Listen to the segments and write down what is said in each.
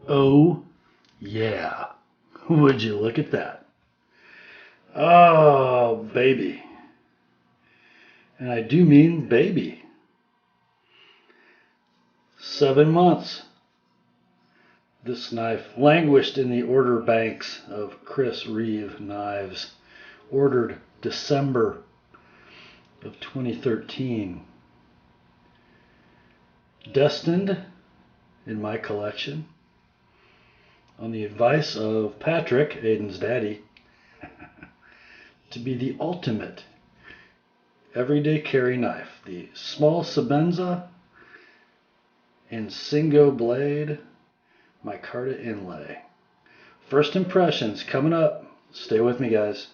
Oh, yeah. Would you look at that? Oh, baby. And I do mean baby. 7 months. This knife languished in the order banks of Chris Reeve knives. Ordered December of 2013. Destined in my collection, on the advice of Patrick, Aiden's daddy, to be the ultimate everyday carry knife. The small Sebenza Insingo blade, micarta inlay. First impressions coming up. Stay with me, guys.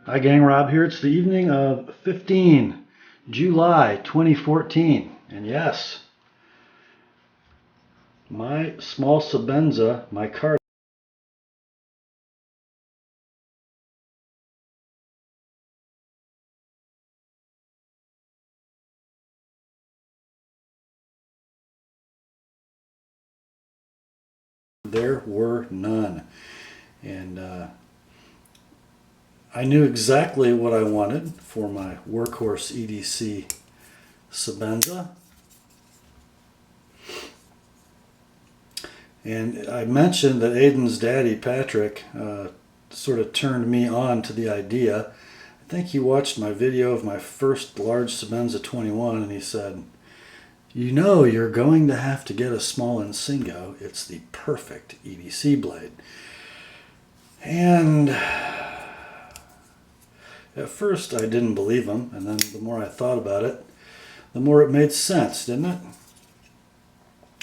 Hi gang, Rob here. It's the evening of 15 July 2014. And yes, my small Sebenza, my card. There were none. And I knew exactly what I wanted for my workhorse EDC Sebenza. And I mentioned that Aiden's daddy, Patrick, sort of turned me on to the idea. I think he watched my video of my first large Sebenza 21 and he said, "You know you're going to have to get a small Insingo. It's the perfect EDC blade." And at first I didn't believe him, and then the more I thought about it, the more it made sense, didn't it?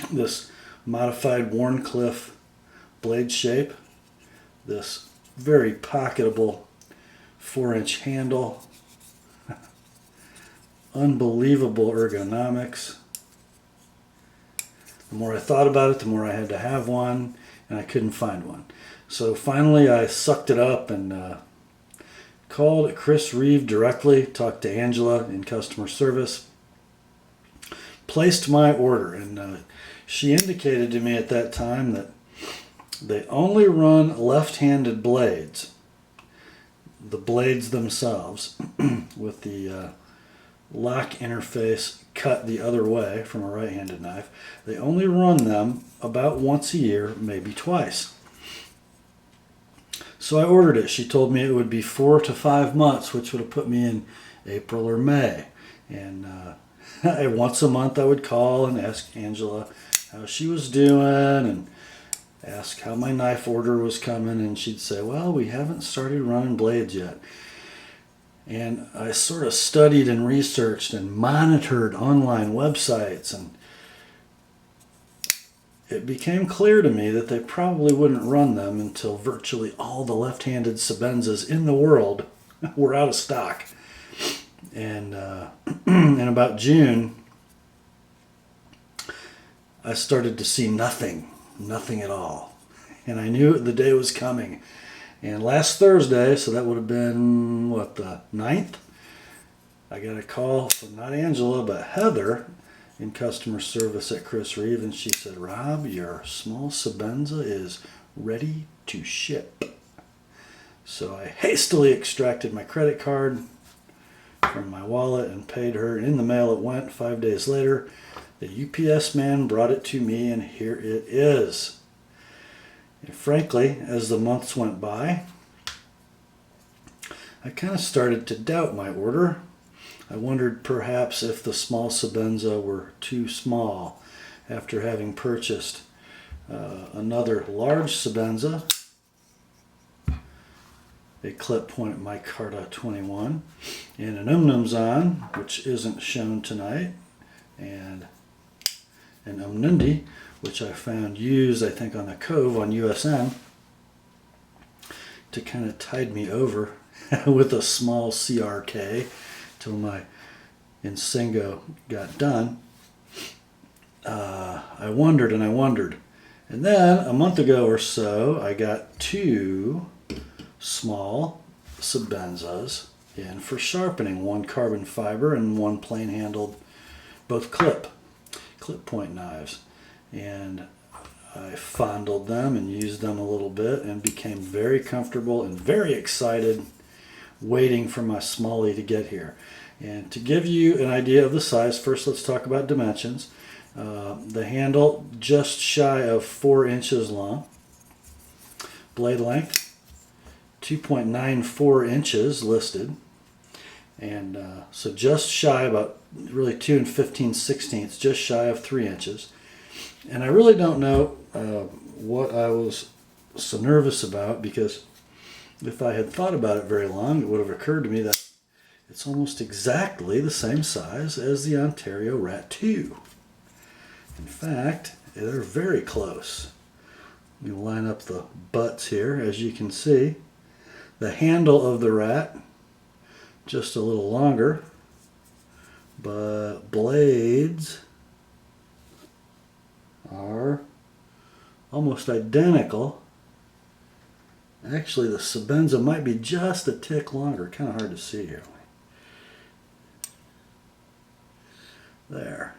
This modified Warncliffe blade shape, this very pocketable 4-inch handle, unbelievable ergonomics. The more I thought about it, the more I had to have one, and I couldn't find one. So finally I sucked it up and called Chris Reeve directly, talked to Angela in customer service, placed my order, and she indicated to me at that time that they only run left-handed blades, the blades themselves, with the lock interface cut the other way from a right-handed knife. They only run them about once a year, maybe twice. So I ordered it. She told me it would be 4 to 5 months, which would have put me in April or May. And once a month I would call and ask Angela how she was doing and ask how my knife order was coming. And she'd say, "Well, we haven't started running blades yet." And I sort of studied and researched and monitored online websites, and it became clear to me that they probably wouldn't run them until virtually all the left-handed Sebenzas in the world were out of stock. And in about June, I started to see nothing at all. And I knew the day was coming. And last Thursday, so that would have been, what, the 9th? I got a call from not Angela, but Heather in customer service at Chris Reeve, and she said, "Rob, your small Sebenza is ready to ship." So I hastily extracted my credit card from my wallet and paid her, and in the mail it went. 5 days later, the UPS man brought it to me, and here it is. And frankly, as the months went by, I kind of started to doubt my order. I wondered perhaps if the small Sebenza were too small after having purchased another large Sebenza a clip point micarta 21, and an umnumzan, which isn't shown tonight, and an umnundi, which I found used, I think, on the Cove on USN to kind of tide me over with a small CRK till my Insingo got done. I wondered and I wondered. And then a month ago or so, I got 2 small Sebenzas in for sharpening, one carbon fiber and one plain handled, both clip point knives. And I fondled them and used them a little bit and became very comfortable and very excited waiting for my smallie to get here. And to give you an idea of the size, first let's talk about dimensions. The handle just shy of 4 inches long. Blade length 2.94 inches listed. And so just shy, about really 2 15/16, just shy of 3 inches. And I really don't know what I was so nervous about, because if I had thought about it very long, it would have occurred to me that it's almost exactly the same size as the Ontario Rat 2. In fact, they're very close. Let me line up the butts here. As you can see, the handle of the Rat just a little longer, but blades are almost identical. Actually, the Sebenza might be just a tick longer. Kind of hard to see here. There.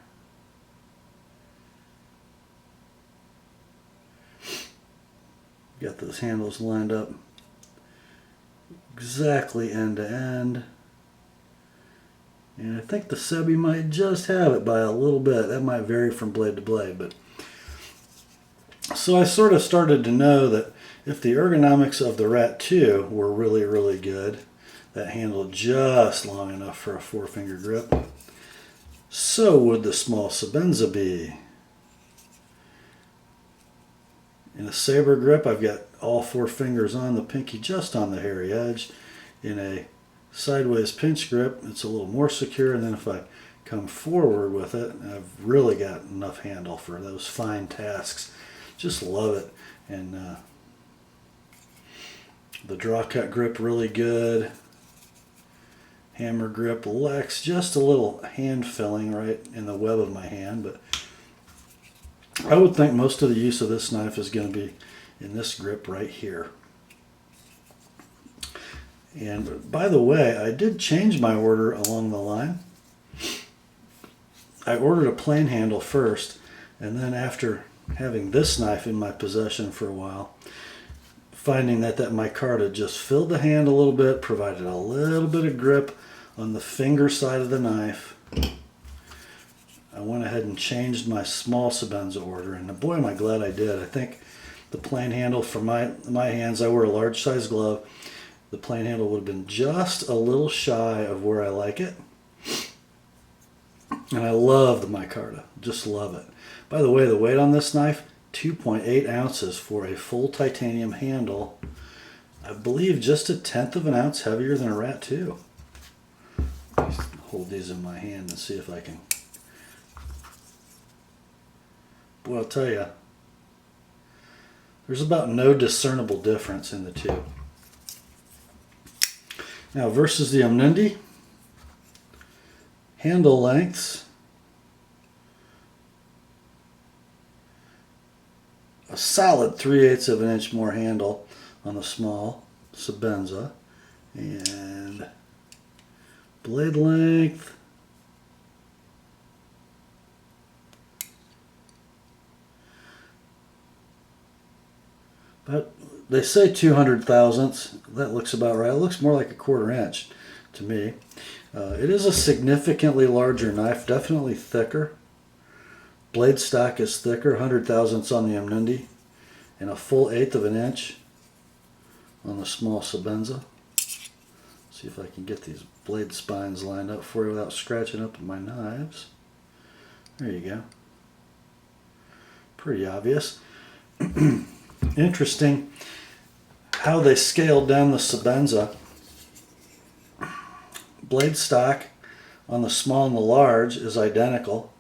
Got those handles lined up exactly end to end. And I think the Sebi might just have it by a little bit. That might vary from blade to blade. But so I sort of started to know that if the ergonomics of the Rat 2 were really, really good, that handle just long enough for a 4-finger grip, so would the small Sebenza be. In a saber grip, I've got all 4 fingers on the pinky just on the hairy edge. In a sideways pinch grip, it's a little more secure, and then if I come forward with it, I've really got enough handle for those fine tasks. Just love it. And the draw cut grip really good. Hammer grip lacks just a little hand filling right in the web of my hand, but I would think most of the use of this knife is going to be in this grip right here. And by the way, I did change my order along the line. I ordered a plain handle first, and then after having this knife in my possession for a while, finding that micarta just filled the hand a little bit, provided a little bit of grip on the finger side of the knife, I went ahead and changed my small Sebenza order, and boy am I glad I did. I think the plain handle for my hands, I wear a large size glove, the plain handle would have been just a little shy of where I like it. And I love the micarta, just love it. By the way, the weight on this knife, 2.8 ounces for a full titanium handle. I believe just 1/10 of an ounce heavier than a Rat 2. Hold these in my hand and see if I can. Boy, I'll tell you, there's about no discernible difference in the two. Now versus the Omnundi, handle lengths, a solid 3/8 of an inch more handle on the small Sebenza, and blade length but they say 200 thousandths. That looks about right. It looks more like a 1/4 inch to me. It is a significantly larger knife, definitely thicker. Blade stock is thicker, 100 thousandths on the Omnundi, and a full 1/8 of an inch on the small Sebenza. See if I can get these blade spines lined up for you without scratching up my knives. There you go. Pretty obvious. Interesting how they scaled down the Sebenza. Blade stock on the small and the large is identical.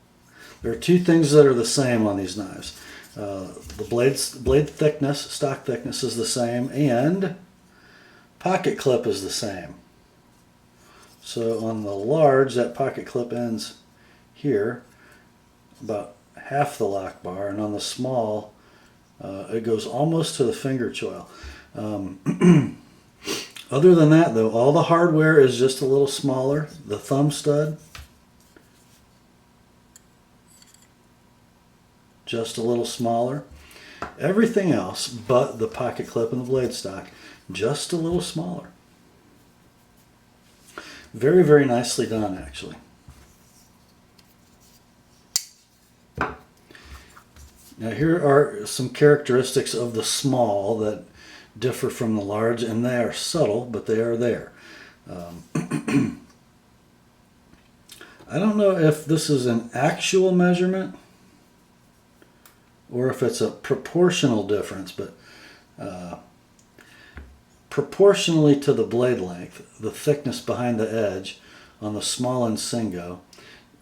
There are two things that are the same on these knives. The blade thickness, stock thickness is the same, and pocket clip is the same. So on the large, that pocket clip ends here, about half the lock bar, and on the small, it goes almost to the finger choil. Other than that, though, all the hardware is just a little smaller. The thumb stud, just a little smaller. Everything else but the pocket clip and the blade stock, just a little smaller. Very, very nicely done, actually. Now here are some characteristics of the small that differ from the large, and they are subtle, but they are there. I don't know if this is an actual measurement or if it's a proportional difference, but proportionally to the blade length, the thickness behind the edge on the small Insingo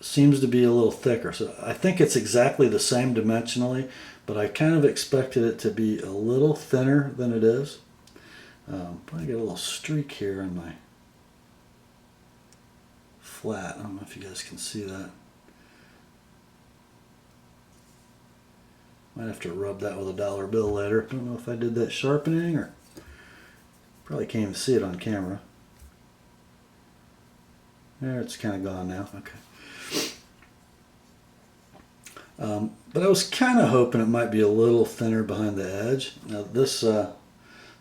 seems to be a little thicker. So I think it's exactly the same dimensionally, but I kind of expected it to be a little thinner than it is. I get a little streak here in my flat. I don't know if you guys can see that. Might have to rub that with a dollar bill later. Don't know if I did that sharpening or probably can't even see it on camera. There, it's kind of gone now. Okay. But I was kind of hoping it might be a little thinner behind the edge. Now this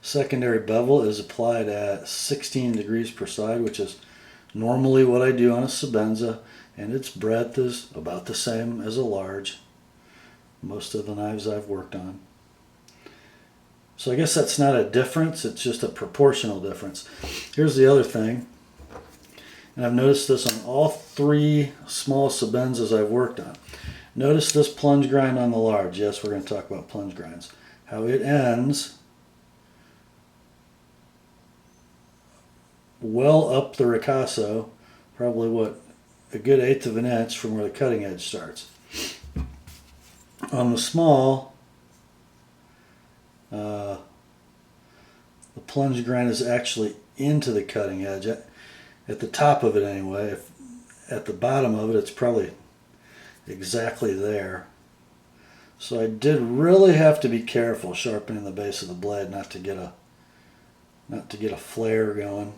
secondary bevel is applied at 16 degrees per side, which is normally what I do on a Sebenza, and its breadth is about the same as a large. Most of the knives I've worked on. So I guess that's not a difference, it's just a proportional difference. Here's the other thing, and I've noticed this on all three small Sebenzas I've worked on. Notice this plunge grind on the large. Yes, we're going to talk about plunge grinds. How it ends well up the ricasso, probably what, a good 1/8 of an inch from where the cutting edge starts. On the small, the plunge grind is actually into the cutting edge, at the top of it anyway. At the bottom of it, it's probably exactly there. So I did really have to be careful sharpening the base of the blade not to get a flare going.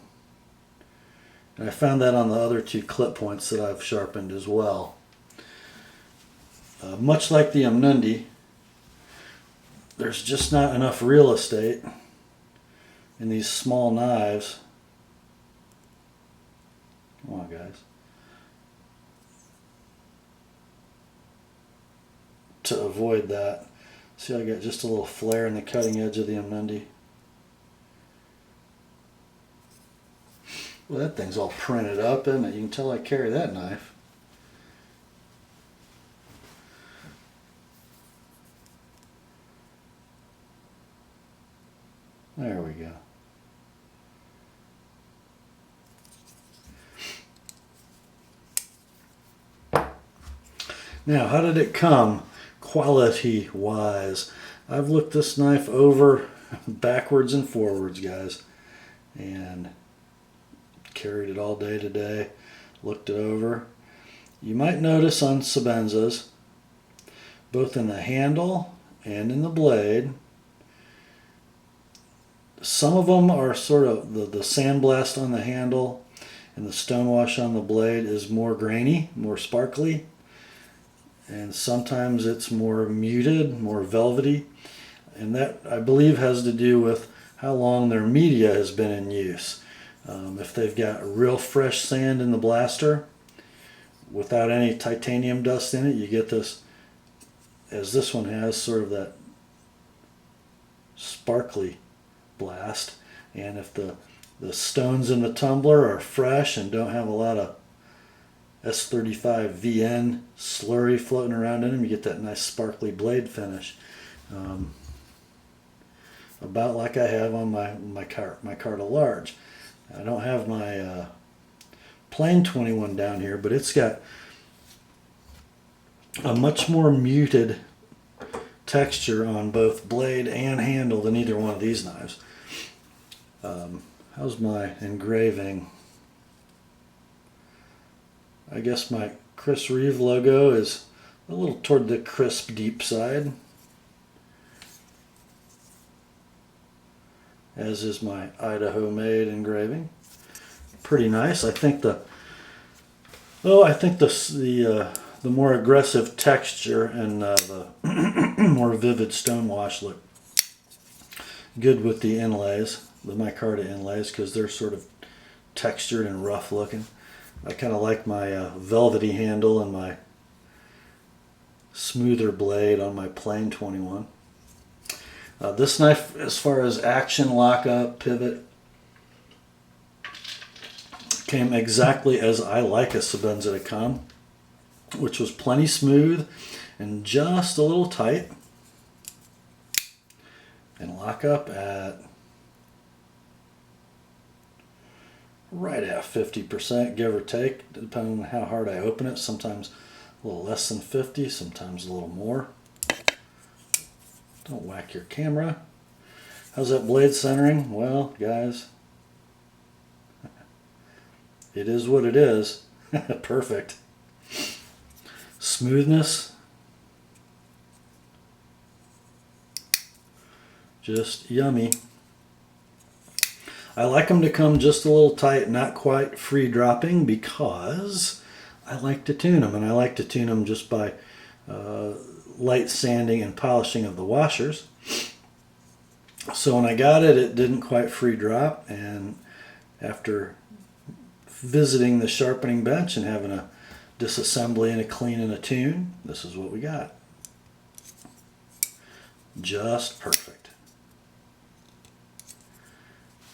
And I found that on the other two clip points that I've sharpened as well. Much like the Amnundi, there's just not enough real estate in these small knives. Come on, guys. To avoid that. See, I got just a little flare in the cutting edge of the Amnundi. Well, that thing's all printed up, isn't it? You can tell I carry that knife. There we go. Now, how did it come quality-wise? I've looked this knife over backwards and forwards, guys, and carried it all day today, looked it over. You might notice on Sebenzas, both in the handle and in the blade, some of them are sort of the sandblast on the handle and the stonewash on the blade is more grainy, more sparkly, and sometimes it's more muted, more velvety, and that I believe has to do with how long their media has been in use. If they've got real fresh sand in the blaster without any titanium dust in it, you get this, as this one has, sort of that sparkly blast. And if the stones in the tumbler are fresh and don't have a lot of S35 VN slurry floating around in them, you get that nice sparkly blade finish. about like I have on my micarta large. I don't have my plain 21 down here, but it's got a much more muted texture on both blade and handle than either one of these knives. How's my engraving? I guess my Chris Reeve logo is a little toward the crisp deep side, as is my Idaho made engraving. Pretty nice. I think the more aggressive texture and the more vivid stonewash look good with the inlays, the micarta inlays, because they're sort of textured and rough looking. I kind of like my velvety handle and my smoother blade on my plain 21. This knife, as far as action, lockup, pivot, came exactly as I like a Sebenza to come, which was plenty smooth and just a little tight. And lock up at right at 50%, give or take, depending on how hard I open it. Sometimes a little less than 50, sometimes a little more. Don't whack your camera. How's that blade centering? Well, guys, it is what it is. Perfect. Smoothness, just yummy. I like them to come just a little tight, not quite free dropping, because I like to tune them, and I like to tune them just by light sanding and polishing of the washers. So when I got it, it didn't quite free drop, and after visiting the sharpening bench and having a disassembly and a clean and a tune, this is what we got. Just perfect.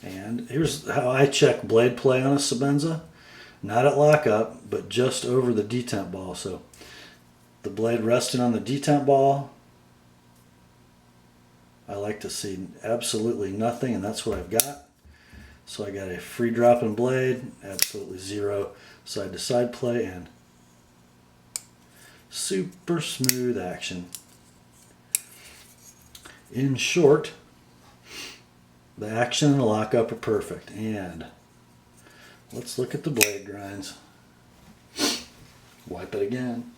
And here's how I check blade play on a Sebenza. Not at lockup, but just over the detent ball. So the blade resting on the detent ball, I like to see absolutely nothing, and that's what I've got. So I got a free dropping blade, absolutely zero side to side play, and super smooth action. In short, the action and the lockup are perfect. And let's look at the blade grinds. Wipe it again.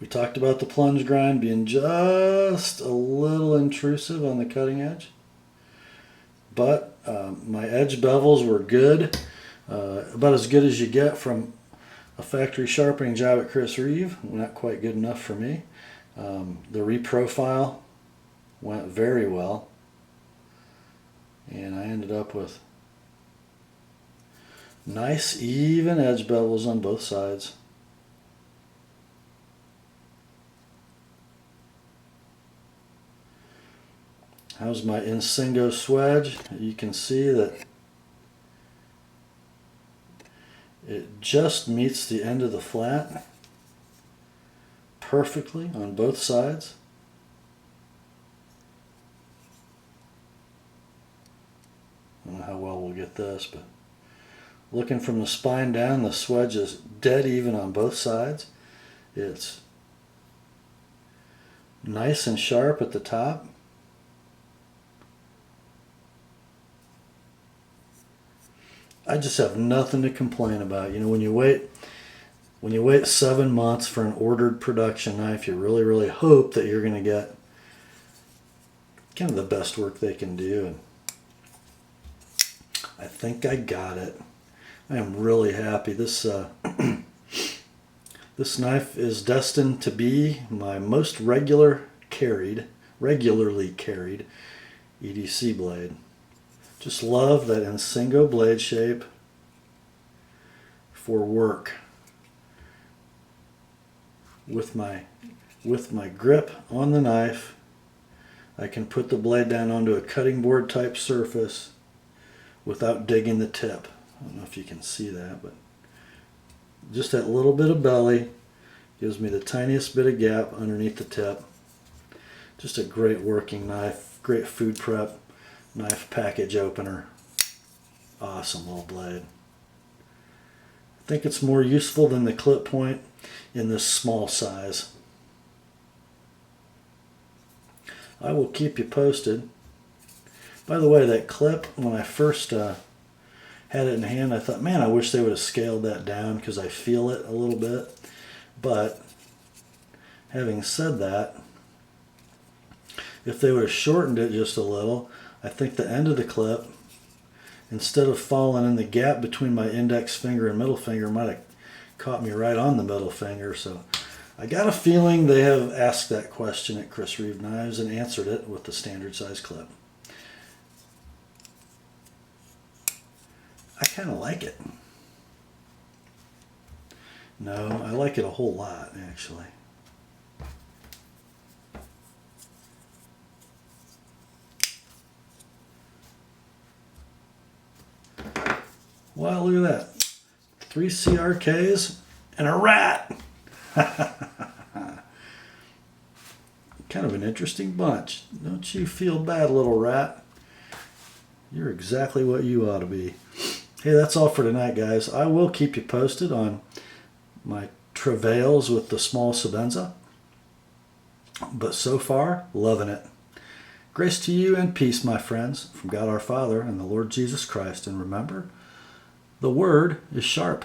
We talked about the plunge grind being just a little intrusive on the cutting edge. But my edge bevels were good. About as good as you get from a factory sharpening job at Chris Reeve. Not quite good enough for me. The reprofile went very well, and I ended up with nice even edge bevels on both sides. How's my Insingo swedge? You can see that it just meets the end of the flat perfectly on both sides. I don't know how well we'll get this, but looking from the spine down, the swedge is dead even on both sides. It's nice and sharp at the top. I just have nothing to complain about. You know, when you wait 7 months for an ordered production knife, you really hope that you're going to get kind of the best work they can do. And I think I got it. I am really happy. This this knife is destined to be my most regularly carried EDC blade. Just love that Insingo blade shape for work. With my grip on the knife, I can put the blade down onto a cutting board type surface without digging the tip. I don't know if you can see that, but just that little bit of belly Gives me the tiniest bit of gap underneath the tip. Just a great working knife, great food prep knife package opener. Awesome little blade. I think it's more useful than the clip point in this small size. I will keep you posted. By the way, that clip, when I first had it in hand, I thought, man, I wish they would have scaled that down because I feel it a little bit. But having said that, if they would have shortened it just a little, I think the end of the clip, instead of falling in the gap between my index finger and middle finger, might have caught me right on the middle finger. So I got a feeling they have asked that question at Chris Reeve Knives and answered it with the standard size clip. I kind of like it. No, I like it a whole lot, actually. Wow, look at that. 3 CRKs and a rat. Kind of an interesting bunch. Don't you feel bad, little rat? You're exactly what you ought to be. Hey, that's all for tonight, guys. I will keep you posted on my travails with the small Sebenza. But so far, loving it. Grace to you and peace, my friends, from God our Father and the Lord Jesus Christ. And remember, the word is sharp.